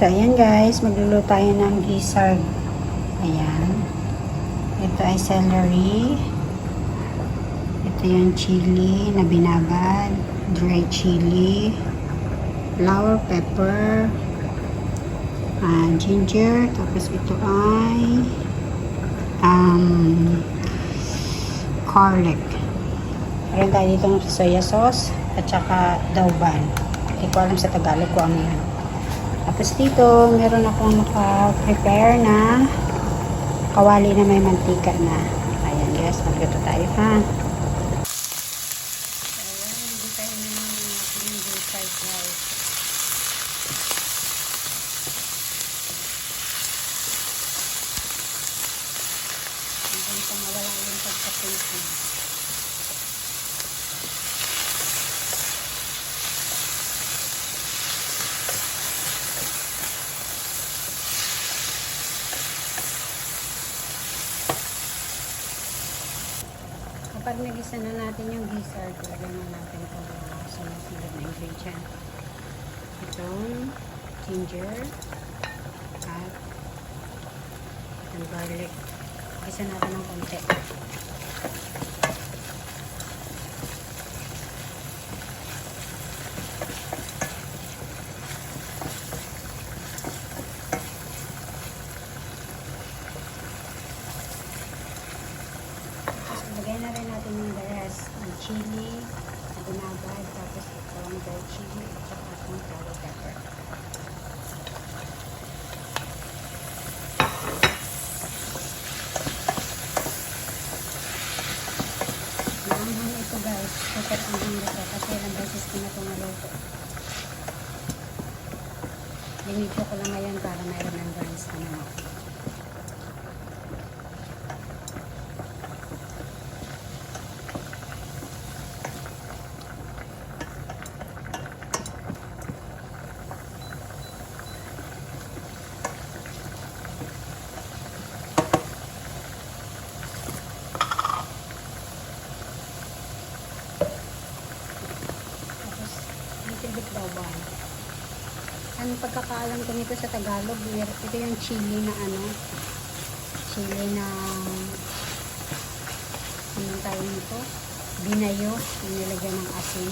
So, ayan guys, magluluto tayo ng gizzard. Ayan. Ito ay celery. Ito yung chili na binabad. Dry chili. Flour, pepper. Ginger. Tapos ito ay garlic. Meron tayo dito ng soya sauce at saka dauban. Hindi ko alam sa Tagalog ko ano yan. Tapos dito, meron akong naka-prepare na kawali na may mantika na. Ayan guys, magluto tayo ha. Ayan, hindi tayo na ng ating gizzard guys. Hanggang sa mawala yung pagkapunsin. Kapag nagisa na natin yung gizzard, lagyan na natin ito sa masilip na ingredient. Itong ginger at yung garlic. Gisa natin ng konti. Lagay na rin natin yung the rest ng chili na binabad, tapos itong dry chili at saka itong flour pepper. Maanghang ito guys, kasi ang ito kasi ilang beses ko na itong naluto. Linito ko lang ngayon para may remembrance naman ako. Dauban. Ang pagkakaalam ko nito sa Tagalog, ito yung chili na chili na anong tawag nito? Binayo, yung nilagyan ng asin.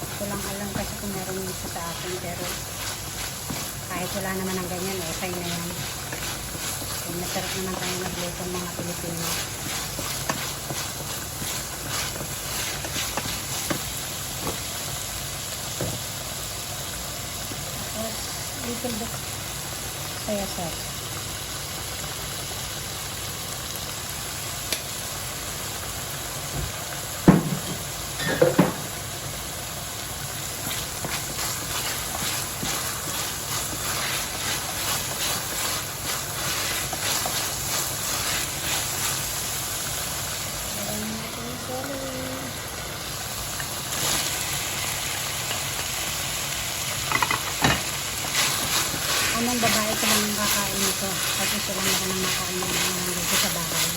Ito lang alam kasi kung meron nito sa akin, pero kahit wala naman ng ganyan, okay na yan. So, masarap naman tayo magluto ng mga Pilipino. Little bit soya sauce. Meron natin yung celery. Anong babae ko lang kakain ito kasi sila na ko nang nakain ng dito sa bahay.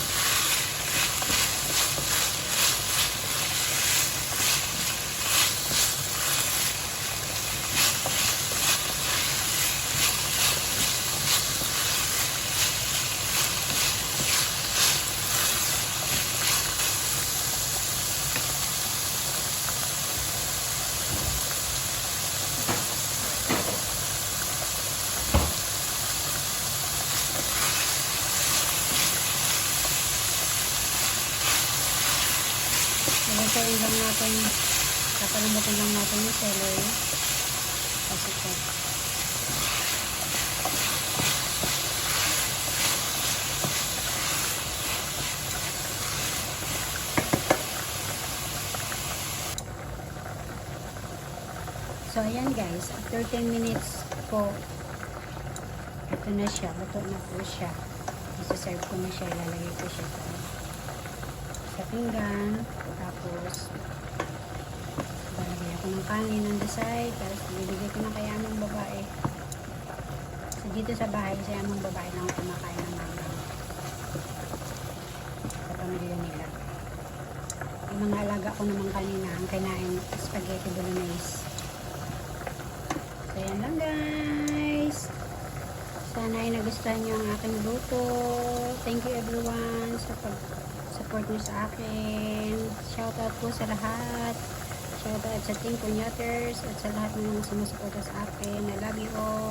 Ilasain lang natin, kapalimutin lang natin yung celery. Kasi ito. So, ayan guys, after 10 minutes po, ito na siya. Luto na po siya. Isa-serve ko na siya. Ilalagay ko siya sa pinggan. Tapos, lalagay ako ng kanin on the side. Tapos, bibigay ko na kay aming babae. So, dito sa bahay, si aming babae lang kumakain ng manggang. Sa pamilya nila. Yung mga alaga ko naman kanina, ang kinain spaghetti bolognese. So, yan lang guys. Sana ay nagustuhan nyo ang aking luto. Thank you everyone sa pag-support nyo sa akin. Shoutout po sa lahat. Shoutout sa Team Punyaters at sa lahat ng mga sumusuporta sa akin. I love you all.